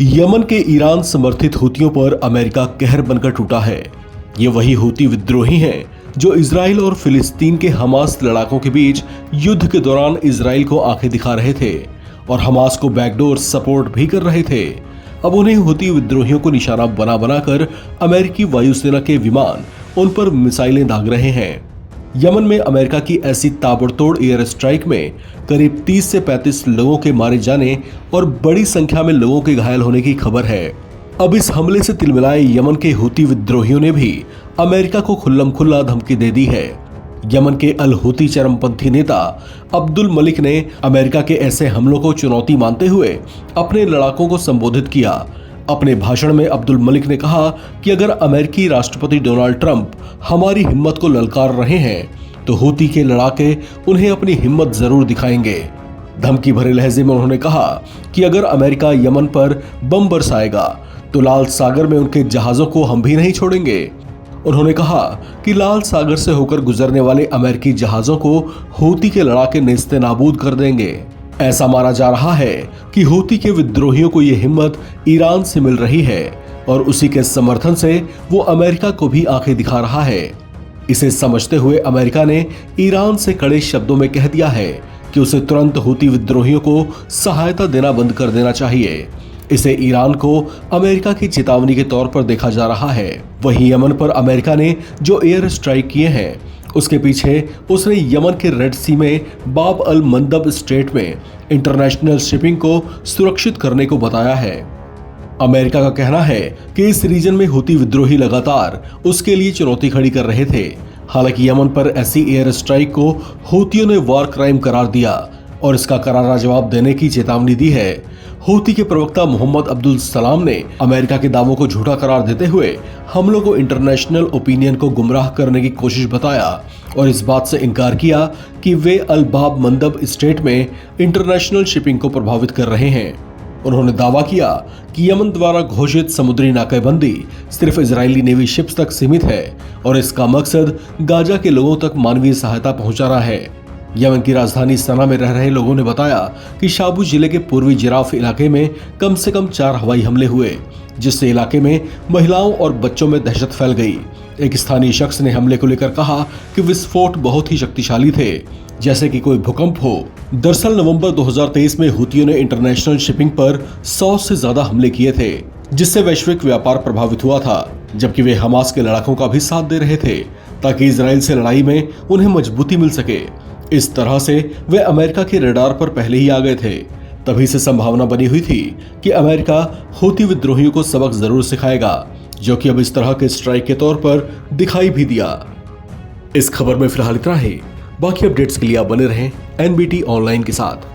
Yemen के Iran समर्थित हूतियों पर अमेरिका कहर बनकर टूटा है। ये वही हूती विद्रोही हैं जो इजराइल और फिलिस्तीन के हमास लड़ाकों के बीच युद्ध के दौरान इजराइल को आंखें दिखा रहे थे और हमास को बैकडोर सपोर्ट भी कर रहे थे। अब उन्हें हूती विद्रोहियों को निशाना बना बनाकर अमेरिकी वायुसेना के विमान उन पर मिसाइलें दाग रहे हैं। यमन में अमेरिका की ऐसी ताबड़तोड़ एयर स्ट्राइक में करीब 30 से 35 लोगों के मारे जाने और बड़ी संख्या में लोगों के घायल होने की खबर है। अब इस हमले से तिलमिलाए यमन के हूती विद्रोहियों ने भी अमेरिका को खुल्लम खुल्ला धमकी दे दी है। यमन के अल हूती चरमपंथी नेता अब्दुल मलिक ने अमेरिका के ऐसे हमलों को चुनौती मानते हुए अपने लड़ाकों को संबोधित किया। अपने भाषण में अब्दुल मलिक ने कहा कि अगर अमेरिकी राष्ट्रपति डोनाल्ड ट्रंप हमारी हिम्मत को ललकार रहे हैं तो हूती के लड़ाके उन्हें अपनी हिम्मत जरूर दिखाएंगे। धमकी भरे लहजे में उन्होंने कहा कि अगर अमेरिका यमन पर बम बरसाएगा तो लाल सागर में उनके जहाजों को हम भी नहीं छोड़ेंगे। उन्होंने कहा कि लाल सागर से होकर गुजरने वाले अमेरिकी जहाजों को हूती के लड़ाके नेस्ते नाबूद कर देंगे। ऐसा माना जा रहा है कि हूती के विद्रोहियों को ये हिम्मत ईरान से मिल रही है और उसी के समर्थन से वो अमेरिका को भी आंखें दिखा रहा है। इसे समझते हुए अमेरिका ने ईरान से कड़े शब्दों में कह दिया है कि उसे तुरंत हूती विद्रोहियों को सहायता देना बंद कर देना चाहिए। इसे ईरान को अमेरिका की चेतावनी के तौर पर देखा जा रहा है। वहीं यमन पर अमेरिका ने जो एयर स्ट्राइक किए हैं उसके पीछे उसने यमन के रेड सी में बाब अल मंदब स्ट्रेट में इंटरनेशनल शिपिंग को सुरक्षित करने को बताया है। अमेरिका का कहना है कि इस रीजन में हूती विद्रोही लगातार उसके लिए चुनौती खड़ी कर रहे थे। हालांकि यमन पर ऐसी एयर स्ट्राइक को हूतियों ने वॉर क्राइम करार दिया और इसका करारा जवाब देने की चेतावनी दी है। हूती के प्रवक्ता मोहम्मद अब्दुल सलाम ने अमेरिका के दावों को झूठा करार देते हुए हमलों को इंटरनेशनल ओपिनियन को गुमराह करने की कोशिश बताया और इस बात से इनकार किया कि वे अल बाब मंदब स्ट्रेट में इंटरनेशनल शिपिंग को प्रभावित कर रहे हैं। उन्होंने दावा किया कि यमन द्वारा घोषित समुद्री नाकेबंदी सिर्फ इजरायली नेवी शिप्स तक सीमित है और इसका मकसद गाजा के लोगों तक मानवीय सहायता पहुंचाना है। यमन की राजधानी सना में रह रहे लोगों ने बताया कि शाबू जिले के पूर्वी जिराफ इलाके में कम से कम 4 हवाई हमले हुए, जिससे इलाके में महिलाओं और बच्चों में दहशत फैल गई। एक स्थानीय शख्स ने हमले को लेकर कहा कि विस्फोट बहुत ही शक्तिशाली थे, जैसे कि कोई भूकंप हो। दरअसल नवंबर 2023 में हूतियों ने इंटरनेशनल शिपिंग पर 100 से ज्यादा हमले किए थे, जिससे वैश्विक व्यापार प्रभावित हुआ था, जबकि वे हमास के लड़ाकों का भी साथ दे रहे थे ताकि इजराइल से लड़ाई में उन्हें मजबूती मिल सके। इस तरह से वे अमेरिका के रडार पर पहले ही आ गए थे। तभी से संभावना बनी हुई थी कि अमेरिका हूती विद्रोहियों को सबक जरूर सिखाएगा, जो कि अब इस तरह के स्ट्राइक के तौर पर दिखाई भी दिया। इस खबर में फिलहाल इतना ही। बाकी अपडेट्स के लिए आप बने रहें NBT ऑनलाइन के साथ।